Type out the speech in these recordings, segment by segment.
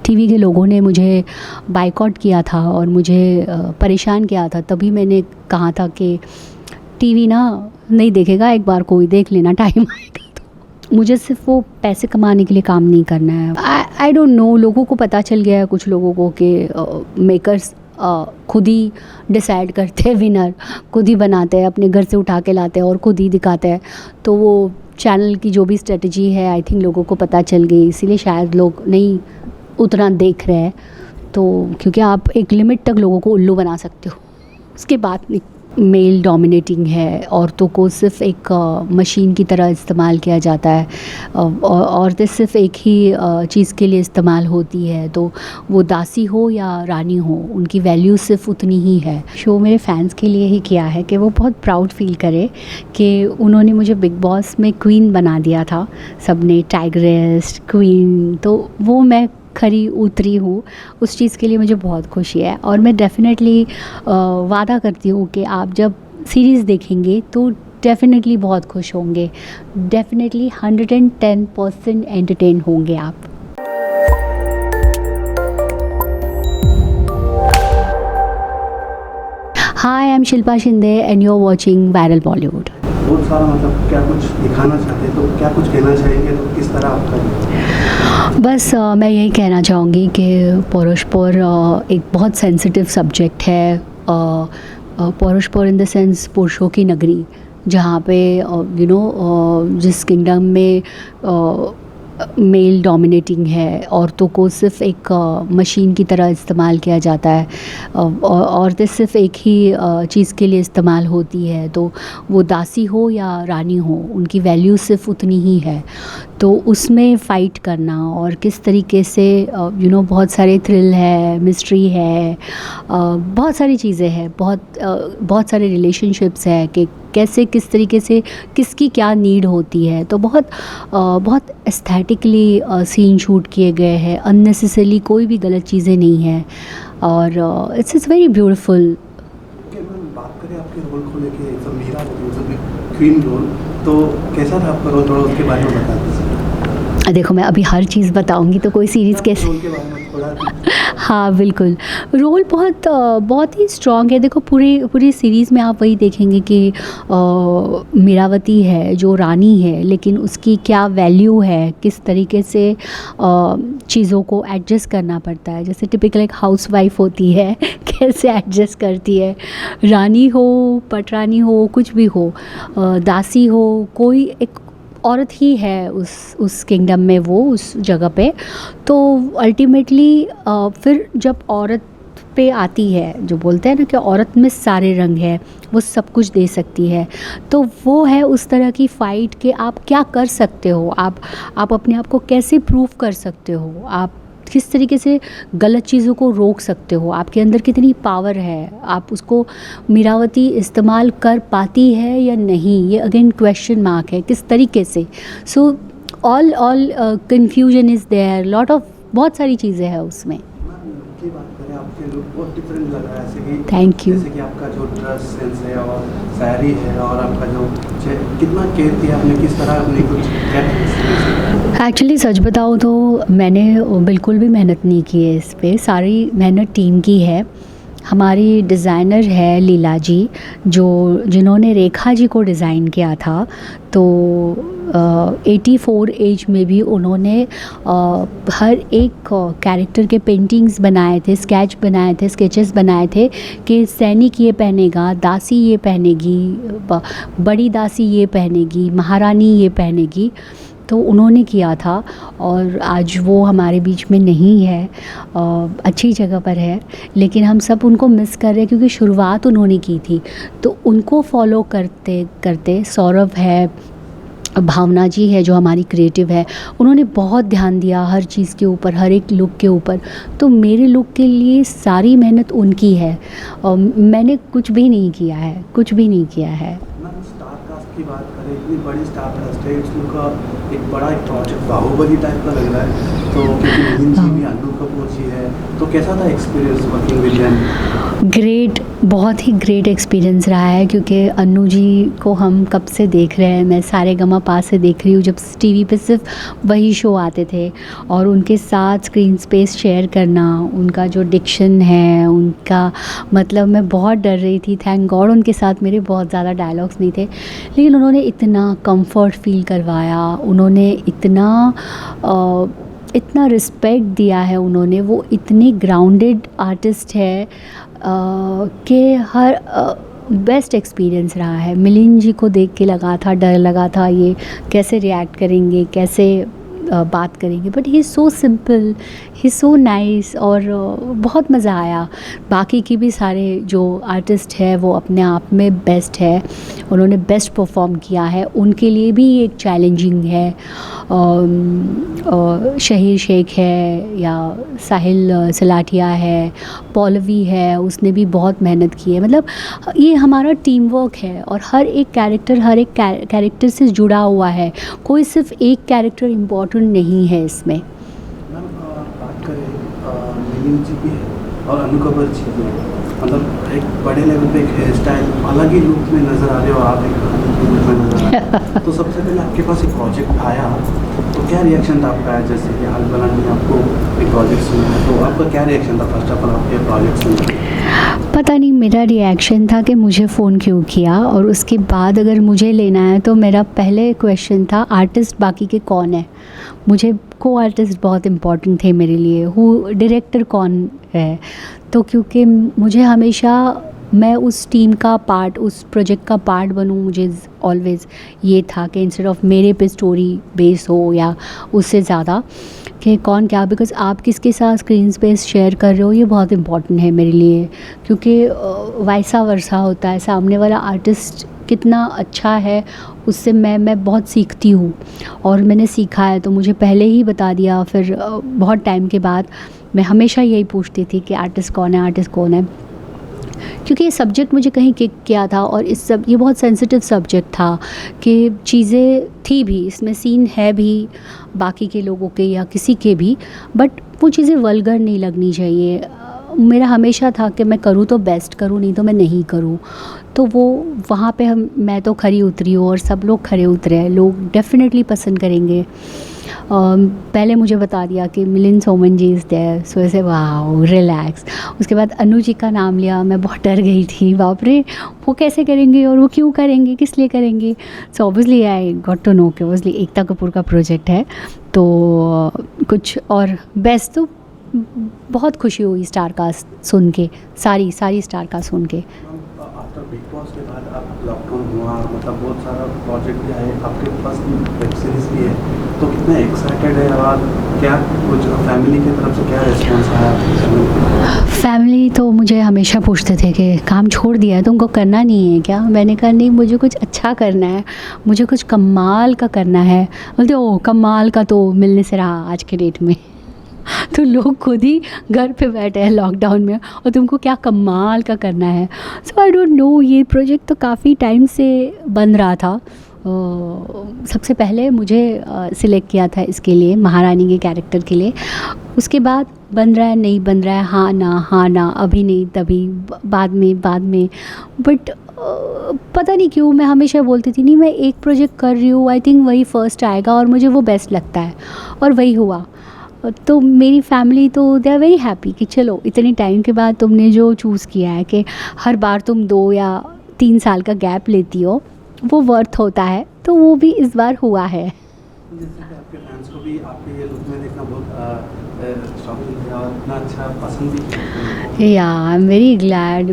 TV के लोगों ने मुझे बायकॉट किया था और मुझे परेशान किया था, तभी मैंने कहा था कि टीवी ना नहीं देखेगा, एक बार कोई देख लेना, टाइम आएगा तो। मुझे सिर्फ वो पैसे कमाने के लिए काम नहीं करना है। आई डोंट नो, लोगों को पता चल गया है कुछ लोगों को कि मेकर्स खुद ही डिसाइड करते हैं, विनर खुद ही बनाते हैं, अपने घर से उठा के लाते हैं और खुद ही दिखाते हैं। तो वो चैनल की जो भी स्ट्रेटजी है, आई थिंक लोगों को पता चल गई, इसीलिए शायद लोग नहीं उतना देख रहे हैं। तो क्योंकि आप एक लिमिट तक लोगों को उल्लू बना सकते हो, उसके बाद नहीं। मेल डोमिनेटिंग है, औरतों को सिर्फ एक मशीन की तरह इस्तेमाल किया जाता है। औरतें सिर्फ एक ही चीज़ के लिए इस्तेमाल होती है, तो वो दासी हो या रानी हो, उनकी वैल्यू सिर्फ उतनी ही है। शो मेरे फैंस के लिए ही किया है कि वो बहुत प्राउड फील करे कि उन्होंने मुझे बिग बॉस में क्वीन बना दिया था। सबने टाइग्रेस क्वीन, तो वो मैं खरी उतरी हूँ, उस चीज़ के लिए मुझे बहुत खुशी है। और मैं डेफ़िनेटली वादा करती हूँ कि आप जब सीरीज़ देखेंगे तो डेफ़िनेटली बहुत खुश होंगे, डेफ़िनेटली 110% एंटरटेन होंगे आप। Hi, I am Shilpa Shinde and you are watching viral Bollywood. बहुत सारा मतलब क्या कुछ दिखाना चाहते हैं, तो क्या कुछ कहना चाहेंगे, तो किस तरह आपका? बस मैं यही कहना चाहूँगी कि पौरुषपुर एक बहुत सेंसिटिव सब्जेक्ट है। पौरुषपुर इन द सेंस पुरुषों की नगरी, जहाँ पे जिस किंगडम में मेल डोमिनेटिंग है, औरतों को सिर्फ एक मशीन की तरह इस्तेमाल किया जाता है। औरतें सिर्फ एक ही चीज़ के लिए इस्तेमाल होती है, तो वो दासी हो या रानी हो, उनकी वैल्यू सिर्फ उतनी ही है। तो उसमें फ़ाइट करना और किस तरीके से बहुत सारे थ्रिल है, मिस्ट्री है, बहुत सारी चीज़ें हैं, बहुत सारे रिलेशनशिप्स है कि कैसे किस तरीके से किसकी क्या नीड होती है। तो बहुत एस्थेटिकली सीन शूट किए गए हैं, अननेसेसरली कोई भी गलत चीज़ें नहीं हैं, और इट्स वेरी ब्यूटीफुल। बात करें आपके रोल को लेके, मीरा क्वीन रोल, तो कैसा था आपका रोल, थोड़ा उसके बारे में बता दीजिए। देखो, मैं अभी हर चीज़ बताऊंगी तो कोई सीरीज़ कैसे। रोल के बारे में थोड़ा हाँ बिल्कुल, रोल बहुत ही स्ट्रॉन्ग है। देखो, पूरी सीरीज़ में आप वही देखेंगे कि मीरावती है जो रानी है, लेकिन उसकी क्या वैल्यू है, किस तरीके से चीज़ों को एडजस्ट करना पड़ता है। जैसे टिपिकल एक हाउसवाइफ होती है कैसे एडजस्ट करती है, रानी हो, पटरानी हो, कुछ भी हो, दासी हो, कोई एक औरत ही है उस किंगडम में, वो उस जगह पे। तो अल्टीमेटली फिर जब औरत पे आती है, जो बोलते हैं ना कि औरत में सारे रंग है, वो सब कुछ दे सकती है, तो वो है उस तरह की फ़ाइट कि आप क्या कर सकते हो, आप अपने आप को कैसे प्रूव कर सकते हो, आप किस तरीके से गलत चीज़ों को रोक सकते हो, आपके अंदर कितनी पावर है, आप उसको मीरावती इस्तेमाल कर पाती है या नहीं, ये अगेन क्वेश्चन मार्क है किस तरीके से। So all confusion is there, lot of बहुत सारी चीज़ें हैं उसमें। की बात करें, आपके लुक बहुत डिफरेंट लग रहा है, जैसे कि थैंक यू। जैसे कि आपका जो ड्रेस सेंस है और शायरी है, और आपका जो कितना केयर किया आपने, किस तरह आपने कुछ। एक्चुअली सच बताऊँ तो मैंने बिल्कुल भी मेहनत नहीं की है इस पे, सारी मेहनत टीम की है। हमारी डिज़ाइनर है लीला जी, जिन्होंने रेखा जी को डिज़ाइन किया था। तो 84 एज में भी उन्होंने हर एक कैरेक्टर के पेंटिंग्स बनाए थे, स्केच बनाए थे, स्केचेस बनाए थे कि सैनिक ये पहनेगा, दासी ये पहनेगी, बड़ी दासी ये पहनेगी, महारानी ये पहनेगी। तो उन्होंने किया था, और आज वो हमारे बीच में नहीं है, अच्छी जगह पर है, लेकिन हम सब उनको मिस कर रहे हैं क्योंकि शुरुआत उन्होंने की थी। तो उनको फॉलो करते करते सौरभ है, भावना जी है जो हमारी क्रिएटिव है, उन्होंने बहुत ध्यान दिया हर चीज़ के ऊपर, हर एक लुक के ऊपर। तो मेरे लुक के लिए सारी मेहनत उनकी है, और मैंने कुछ भी नहीं किया है, कुछ भी नहीं किया है। स्टार कास्ट की बात करें, इतनी बड़ी स्टार कास्ट है, उसका एक बड़ा एक प्रोजेक्ट बाहुबली टाइप का लग रहा है। तो क्योंकि जी भी, अन्नू कपूर जी है, तो कैसा था experience working with them? Great, बहुत ही ग्रेट एक्सपीरियंस रहा है, क्योंकि अन्नू जी को हम कब से देख रहे हैं, मैं सारेगामापा से देख रही हूँ, जब टीवी पे सिर्फ वही शो आते थे, और उनके साथ स्क्रीन स्पेस शेयर करना, उनका जो डिक्शन है, उनका मतलब मैं बहुत डर रही थी। थैंक गॉड उनके साथ मेरे बहुत ज़्यादा डायलॉग्स नहीं थे, लेकिन उन्होंने इतना कंफर्ट फील करवाया, उन्होंने इतना रिस्पेक्ट दिया है, उन्होंने वो इतनी ग्राउंडेड आर्टिस्ट है कि हर बेस्ट एक्सपीरियंस रहा है। मिलिंद जी को देख के लगा था, डर लगा था ये कैसे रिएक्ट करेंगे, कैसे बात करेंगे, but he is so simple, he is so nice, और बहुत मज़ा आया। बाकी की भी सारे जो आर्टिस्ट है वो अपने आप में बेस्ट है, उन्होंने बेस्ट परफॉर्म किया है, उनके लिए भी एक चैलेंजिंग है। शहीर शेख है, या साहिल सलाठिया है, पौलवी है, उसने भी बहुत मेहनत की है। मतलब ये हमारा टीम वर्क है, और हर एक कैरेक्टर से जुड़ा हुआ है, कोई सिर्फ एक कैरेक्टर इम्पॉर्टेंट नहीं है इसमें। मैम बात करें मिलिंद जी भी है और अनु कपूर जी भी है, मतलब एक बड़े लेवल पे एक हेयर स्टाइल अलग ही लुक में नज़र आ रहे हो आप, एक अलग ही लुक में नज़र आ रहे हो। तो सबसे पहले आपके पास एक प्रोजेक्ट आया तो क्या रिएक्शन था आपका? जैसे कि हाल फिलहाल में आपको एक प्रोजेक्ट सुना है, तो आपका क्या रिएक्शन था फर्स्ट ऑफ ऑल आपके प्रोजेक्ट सुना? पता नहीं मेरा रिएक्शन था कि मुझे फ़ोन क्यों किया, और उसके बाद अगर मुझे लेना है तो मेरा पहले क्वेश्चन था आर्टिस्ट बाकी के कौन है। मुझे को आर्टिस्ट बहुत इम्पॉर्टेंट थे मेरे लिए, डायरेक्टर कौन है। तो क्योंकि मुझे हमेशा मैं उस टीम का पार्ट, उस प्रोजेक्ट का पार्ट बनूं, मुझे ऑलवेज़ ये था कि इंस्टेड ऑफ मेरे पे स्टोरी बेस हो या उससे ज़्यादा कि कौन क्या, बिकॉज़ आप किसके साथ स्क्रीन स्पेस शेयर कर रहे हो ये बहुत इम्पॉर्टेंट है मेरे लिए, क्योंकि वैसा वर्सा होता है, सामने वाला आर्टिस्ट कितना अच्छा है उससे मैं बहुत सीखती हूँ, और मैंने सीखा है, तो मुझे पहले ही बता दिया। फिर बहुत टाइम के बाद मैं हमेशा यही पूछती थी कि आर्टिस्ट कौन है, आर्टिस्ट कौन है, क्योंकि ये सब्जेक्ट मुझे कहीं किक किया था, और ये बहुत सेंसिटिव सब्जेक्ट था कि चीज़ें थी भी इसमें, सीन है भी बाकी के लोगों के या किसी के भी, बट वो चीज़ें वल्गर नहीं लगनी चाहिए। मेरा हमेशा था कि मैं करूँ तो बेस्ट करूँ, नहीं तो मैं नहीं करूँ। तो वो वहाँ पे मैं तो खरी उतरी हूँ, और सब लोग खरे उतरे हैं, लोग डेफिनेटली पसंद करेंगे। पहले मुझे बता दिया कि मिलिंद सोमन जी इज़ देयर, सो ऐसे वाओ रिलैक्स। उसके बाद अनु जी का नाम लिया, मैं बहुत डर गई थी, बाप रे वो कैसे करेंगे और वो क्यों करेंगे, किस लिए करेंगे। So obviously I got to know कि ऑब्वियसली एकता कपूर का प्रोजेक्ट है, तो कुछ और बेस्ट। तो बहुत खुशी हुई स्टार कास्ट सुन के, सारी स्टार कास्ट सुन के। आफ्टर बिग बॉस के बाद आप लॉकडाउन हुआ, मतलब बहुत सारा प्रोजेक्ट भी आए, आपके पास वेब सीरीज़ भी है, तो कितना एक्साइटेड है, और क्या कुछ फैमिली की तरफ से क्या रिस्पॉन्स आया? फैमिली तो मुझे हमेशा पूछते थे कि काम छोड़ दिया है, तुमको करना नहीं है क्या? मैंने कहा नहीं, मुझे कुछ अच्छा करना है, मुझे कुछ कमाल का करना है। बोलते ओ कमाल का तो मिलने से रहा आज के डेट में। तो लोग खुद ही घर पे बैठे हैं लॉकडाउन में, और तुमको क्या कमाल का करना है। सो आई डोंट नो, ये प्रोजेक्ट तो काफ़ी टाइम से बन रहा था। सबसे पहले मुझे सिलेक्ट किया था इसके लिए, महारानी के कैरेक्टर के लिए। उसके बाद बन रहा है, नहीं बन रहा है, हाँ ना, अभी नहीं तभी, बाद में। बट पता नहीं क्यों मैं हमेशा बोलती थी नहीं, मैं एक प्रोजेक्ट कर रही हूँ, आई थिंक वही फर्स्ट आएगा और मुझे वो बेस्ट लगता है, और वही हुआ। तो मेरी फैमिली तो दे आर वेरी हैप्पी कि चलो इतने टाइम के बाद तुमने जो चूज़ किया है कि हर बार तुम 2 या 3 साल का गैप लेती हो, वो वर्थ होता है, तो वो भी इस बार हुआ है। जैसे कि आपके फैंस को भी आपके ये लुक में देखना बहुत शॉकिंग है, और इतना अच्छा पसंद भी किया। या आई एम वेरी ग्लैड।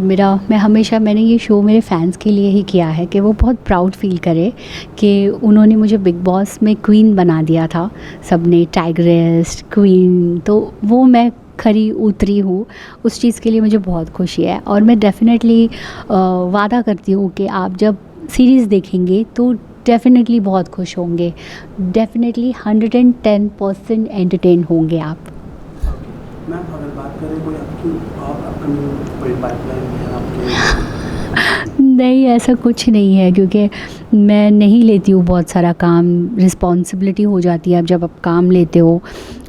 मैंने ये शो मेरे फैंस के लिए ही किया है कि वो बहुत प्राउड फील करे कि उन्होंने मुझे बिग बॉस में क्वीन बना दिया था, सबने टाइग्रेस क्वीन, तो वो मैं खरी उतरी हूँ। उस चीज़ के लिए मुझे बहुत खुशी है, और मैं डेफिनेटली वादा करती हूँ कि आप जब सीरीज़ देखेंगे तो डेफिनेटली बहुत खुश होंगे, डेफिनेटली 110% एंटरटेन होंगे आप। मैम अगर बात करें कोई आपकी और अपकमिंग कोई पाइपलाइन है आपके? नहीं, ऐसा कुछ नहीं है, क्योंकि मैं नहीं लेती हूँ बहुत सारा काम, रिस्पॉन्सिबिलिटी हो जाती है अब जब आप काम लेते हो,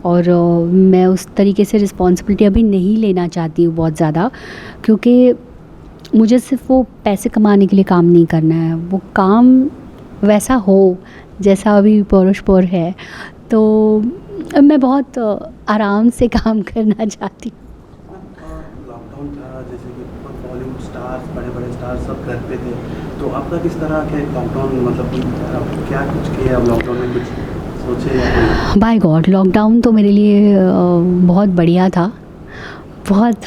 और मैं उस तरीके से रिस्पॉन्सिबिलिटी अभी नहीं लेना चाहती हूँ बहुत ज़्यादा, क्योंकि मुझे सिर्फ वो पैसे कमाने के लिए काम नहीं करना है, वो काम वैसा हो जैसा अभी पौरुष है, तो मैं बहुत आराम से काम करना चाहती हूँ। लॉकडाउन था, जैसे कि बॉलीवुड स्टार्स, बड़े बड़े स्टार्स सब घर पे थे, तो आपका किस तरह के लॉकडाउन, मतलब आप क्या कुछ किया आप लॉकडाउन में, कुछ सोचे या कोई? बाय गॉड, लॉकडाउन तो मेरे लिए बहुत बढ़िया था, बहुत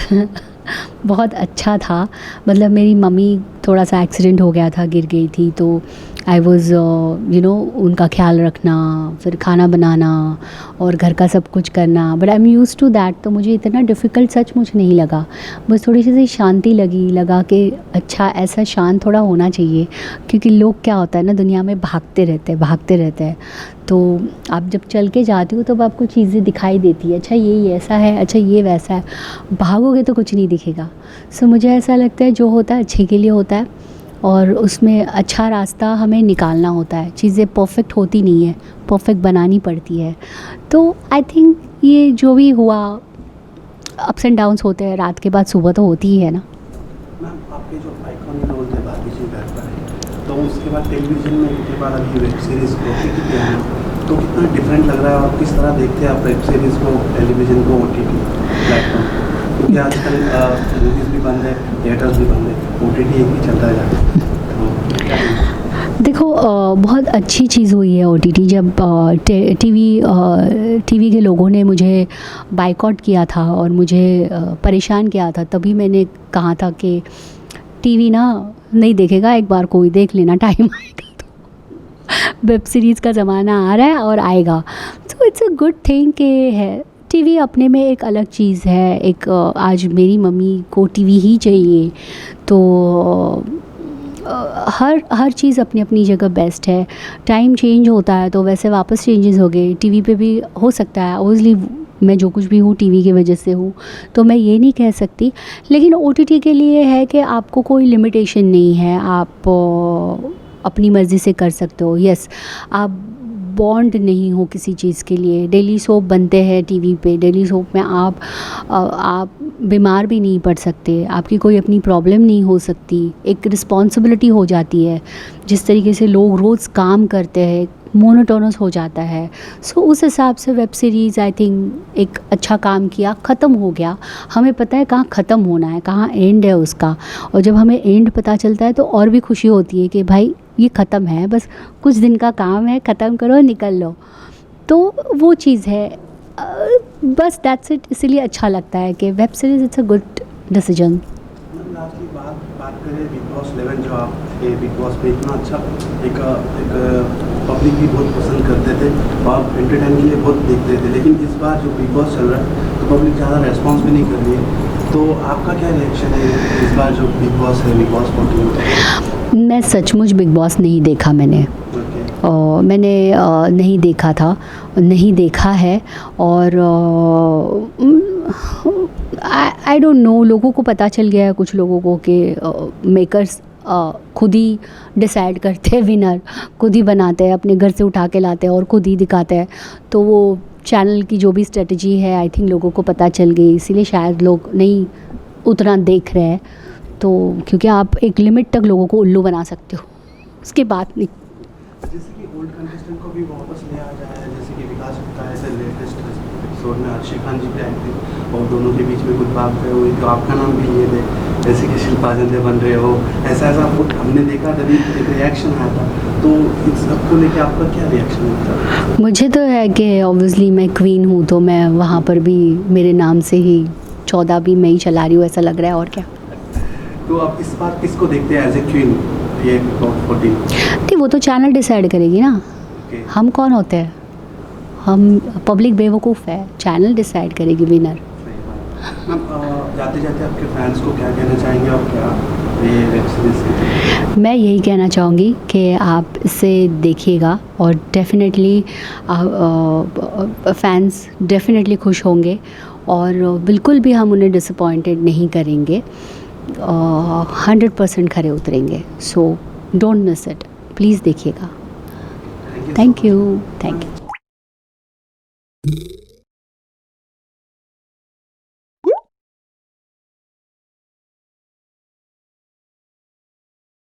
बहुत अच्छा था। मतलब मेरी मम्मी थोड़ा सा एक्सीडेंट हो गया था, गिर गई थी, तो आई वॉज़ उनका ख्याल रखना, फिर खाना बनाना और घर का सब कुछ करना, but I am use to that. तो मुझे इतना डिफ़िकल्ट सचमुच नहीं लगा, बस थोड़ी सी शांति लगा कि अच्छा ऐसा शांत थोड़ा होना चाहिए, क्योंकि लोग क्या होता है ना, दुनिया में भागते रहते हैं। तो आप जब चल के जाती हो तब आपको चीज़ें दिखाई देती है, अच्छा ये ऐसा है, अच्छा ये वैसा है, भागोगे तो कुछ नहीं दिखेगा। सो मुझे ऐसा लगता है जो होता है अच्छे के लिए होता है, और उसमें अच्छा रास्ता हमें निकालना होता है। चीज़ें परफेक्ट होती नहीं है, परफेक्ट बनानी पड़ती है। तो आई थिंक ये जो भी हुआ, अप्स एंड डाउन्स होते हैं, रात के बाद सुबह तो होती ही है ना। मैम, आपके जो आइकॉनिक रोल थे बाकी जी घर पर, तो उसके बाद टेलीविज़न में के बाद अभी वेब सीरीज़ को OTT आया, तो कितना डिफरेंट लग रहा है और किस तरह देखते हैं आप वेब सीरीज़ को, टेलीविज़न को, OTT प्लेटफॉर्म? क्योंकि आजकल मूवीज़ भी बंद है, थिएटर्स भी बंद है, OTT एक ही चलता है तो क्या है? देखो, बहुत अच्छी चीज़ हुई है OTT, जब टीवी के लोगों ने मुझे बायकॉट किया था और मुझे परेशान किया था, तभी मैंने कहा था कि टीवी ना नहीं देखेगा, एक बार कोई देख लेना, टाइम आएगा तो वेब सीरीज़ का ज़माना आ रहा है और आएगा। So it's a good thing कि है टीवी अपने में एक अलग चीज़ है। एक आज मेरी मम्मी को टीवी ही चाहिए, तो हर चीज़ अपनी अपनी जगह बेस्ट है। टाइम चेंज होता है तो वैसे वापस चेंजेस हो गए, टीवी पे भी हो सकता है। ओबवियसली मैं जो कुछ भी हूँ टीवी की वजह से हूँ, तो मैं ये नहीं कह सकती। लेकिन OTT के लिए है कि आपको कोई लिमिटेशन नहीं है, आप अपनी मर्ज़ी से कर सकते हो। यस, आप बॉन्ड नहीं हो किसी चीज़ के लिए। डेली सोप बनते हैं टीवी पे, डेली सोप में आप बीमार भी नहीं पड़ सकते, आपकी कोई अपनी प्रॉब्लम नहीं हो सकती, एक रिस्पॉन्सिबिलिटी हो जाती है। जिस तरीके से लोग रोज़ काम करते हैं, मोनोटोनस हो जाता है। सो उस हिसाब से वेब सीरीज़ आई थिंक एक अच्छा काम किया, ख़त्म हो गया। हमें पता है कहाँ ख़त्म होना है, कहाँ एंड है उसका, और जब हमें एंड पता चलता है तो और भी खुशी होती है कि भाई ये ख़त्म है, बस कुछ दिन का काम है, ख़त्म करो, निकल लो। तो वो चीज़ है, बस दैट्स इट। इसीलिए अच्छा लगता है कि web series it's a good decision. Last की बात करें बिग बॉस 11, जो आप थे बिग बॉस पे, इतना अच्छा एक पब्लिक भी बहुत पसंद करते थे और एंटरटेन के लिए बहुत देखते थे, लेकिन इस बार जो बिग बॉस चल रहा है तो पब्लिक ज़्यादा रेस्पॉन्स भी नहीं कर रही है, तो आपका क्या रिएक्शन है इस बार जो बिग बॉस है, बिग बॉस 14? मैं सचमुच बिग बॉस नहीं देखा मैंने, नहीं देखा था, नहीं देखा है। और आई डोंट नो, लोगों को पता चल गया है, कुछ लोगों को, कि मेकर्स खुद ही डिसाइड करते हैं विनर, खुद ही बनाते हैं, अपने घर से उठा के लाते हैं और खुद ही दिखाते हैं। तो वो चैनल की जो भी स्ट्रेटजी है, आई थिंक लोगों को पता चल गई, इसीलिए शायद लोग नहीं उतना देख रहे हैं। तो क्योंकि आप एक लिमिट तक लोगों को उल्लू बना सकते हो, उसके बाद नहीं। जैसे कि ओल्ड कंटेस्टेंट को भी वापस ले आ जाए, जैसे कि विकास गुप्ता ऐसे लेटेस्ट एपिसोड में अक्षय खान जी पे एक्टिंग, और दोनों के बीच में कुछ बात हुई तो आपका नाम भी लिए थे, जैसे कि शिल्पा जंदे बन रहे हो, ऐसा हमने देखा, तभी एक रिएक्शन आया था। तो इस सबको लेके आपका क्या रिएक्शन होता है? मुझे तो है कि ऑब्वियसली मैं क्वीन हूँ, तो मैं वहाँ पर भी मेरे नाम से ही 14 भी मैं ही चला रही हूँ, ऐसा लग रहा है। और क्या, तो आप इस बार किसको देखते हैं एज ए क्वीन, ये 14? नहीं, वो तो चैनल डिसाइड करेगी ना, हम कौन होते हैं, हम पब्लिक बेवकूफ़ है, चैनल डिसाइड करेगी विनर। मैम, जाते जाते आपके फैंस को क्या कहना चाहेंगे और क्या ये वेब सीरीज? मैं यही कहना चाहूँगी कि आप इसे देखिएगा और डेफिनेटली फैंस डेफिनेटली खुश होंगे, और बिल्कुल भी हम उन्हें डिसअपॉइंटेड नहीं करेंगे, 100% खरे उतरेंगे। So don't miss it, please देखिएगा। Thank you.